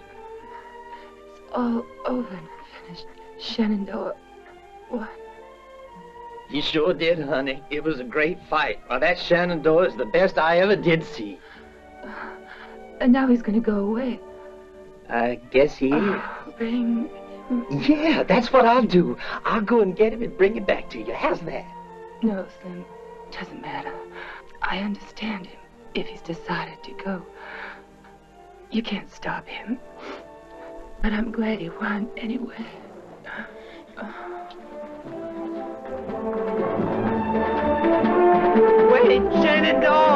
It's all over and finished. Shenandoah. What? You sure did, honey. It was a great fight. Well, that Shenandoah is the best I ever did see. And now he's gonna go away. I guess he is. Bring him. Yeah, that's what I'll do. I'll go and get him and bring him back to you. How's that? No, Slim. Doesn't matter. I understand him if he's decided to go. You can't stop him. But I'm glad he won anyway. Wait, Shenandoah!